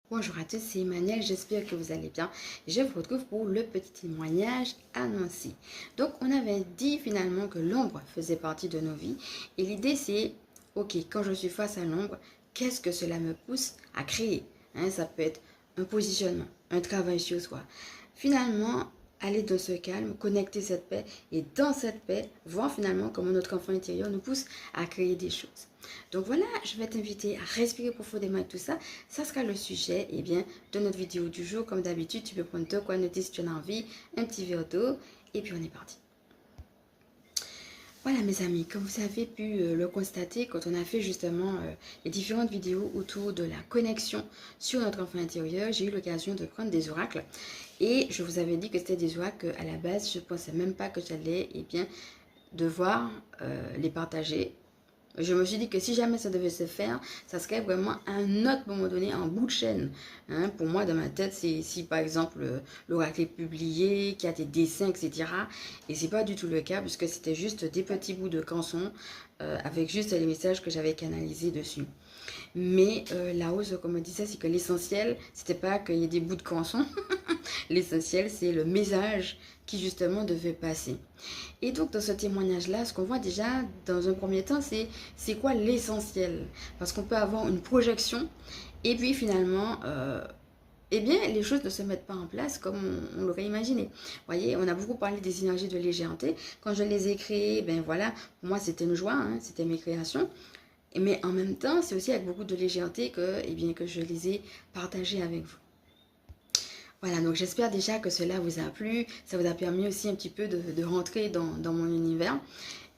Bonjour à tous, c'est Emmanuel, j'espère que vous allez bien. Je vous retrouve pour le petit témoignage annoncé. Donc, on avait dit finalement que l'ombre faisait partie de nos vies. Et l'idée, c'est, ok, quand je suis face à l'ombre, qu'est-ce que cela me pousse à créer? Ça peut être un positionnement, un travail sur soi. Finalement, aller dans ce calme, connecter cette paix et dans cette paix, voir finalement comment notre enfant intérieur nous pousse à créer des choses. Donc voilà, je vais t'inviter à respirer profondément avec tout ça. Ça sera le sujet de notre vidéo du jour. Comme d'habitude, tu peux prendre de quoi noter si tu en as envie, un petit verre d'eau et puis on est parti. Voilà mes amis, comme vous avez pu le constater quand on a fait justement les différentes vidéos autour de la connexion sur notre enfant intérieur, j'ai eu l'occasion de prendre des oracles et je vous avais dit que c'était des oracles à la base, je ne pensais même pas que j'allais devoir les partager. Je me suis dit que si jamais ça devait se faire, ça serait vraiment à un autre moment donné, en bout de chaîne. Pour moi, dans ma tête, c'est si par exemple l'oracle est publié, qu'il y a des dessins, etc. Et c'est pas du tout le cas, puisque c'était juste des petits bouts de canson avec juste les messages que j'avais canalisés dessus. Mais là-haut, ce qu'on me disait, c'est que l'essentiel, c'était pas qu'il y ait des bouts de canson. L'essentiel, c'est le message qui justement devait passer. Et donc dans ce témoignage-là, ce qu'on voit déjà dans un premier temps, c'est quoi l'essentiel? Parce qu'on peut avoir une projection et puis finalement, les choses ne se mettent pas en place comme on l'aurait imaginé. Vous voyez, on a beaucoup parlé des énergies de légèreté. Quand je les ai créées, ben voilà, pour moi c'était une joie, c'était mes créations. Mais en même temps, c'est aussi avec beaucoup de légèreté que je les ai partagées avec vous. Voilà, donc j'espère déjà que cela vous a plu, ça vous a permis aussi un petit peu de rentrer dans mon univers.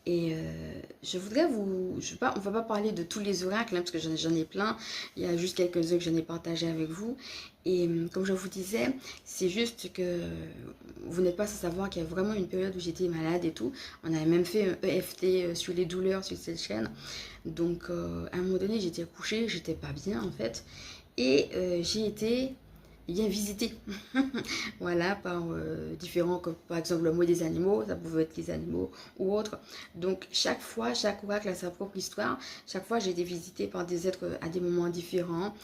Et je voudrais on ne va pas parler de tous les oracles, parce que j'en ai plein, il y a juste quelques-uns que j'en ai partagés avec vous. Et comme je vous disais, c'est juste que vous n'êtes pas sans savoir qu'il y a vraiment une période où j'étais malade et tout. On avait même fait un EFT sur les douleurs sur cette chaîne. Donc à un moment donné, j'étais couchée, j'étais pas bien en fait. Et j'ai été visiter. Voilà, par différents, comme par exemple le mot des animaux, ça pouvait être les animaux ou autres. Donc chaque fois, chaque oracle a sa propre histoire. Chaque fois, j'ai été visitée par des êtres à des moments différents,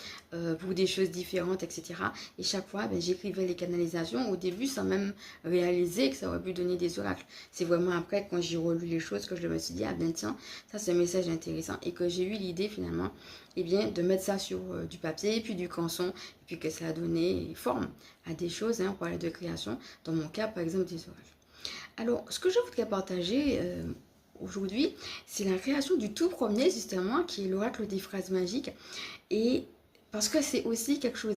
pour des choses différentes, etc. Et chaque fois, j'écrivais les canalisations au début sans même réaliser que ça aurait pu donner des oracles. C'est vraiment après, quand j'ai relu les choses, que je me suis dit, ah ben tiens, ça c'est un message intéressant. Et que j'ai eu l'idée finalement, de mettre ça sur du papier, puis du canson, et puis que ça a donné forme à des choses, on parlait de création, dans mon cas par exemple des orages. Alors ce que je voudrais partager aujourd'hui, c'est la création du tout premier justement, qui est l'oracle des phrases magiques, et parce que c'est aussi quelque chose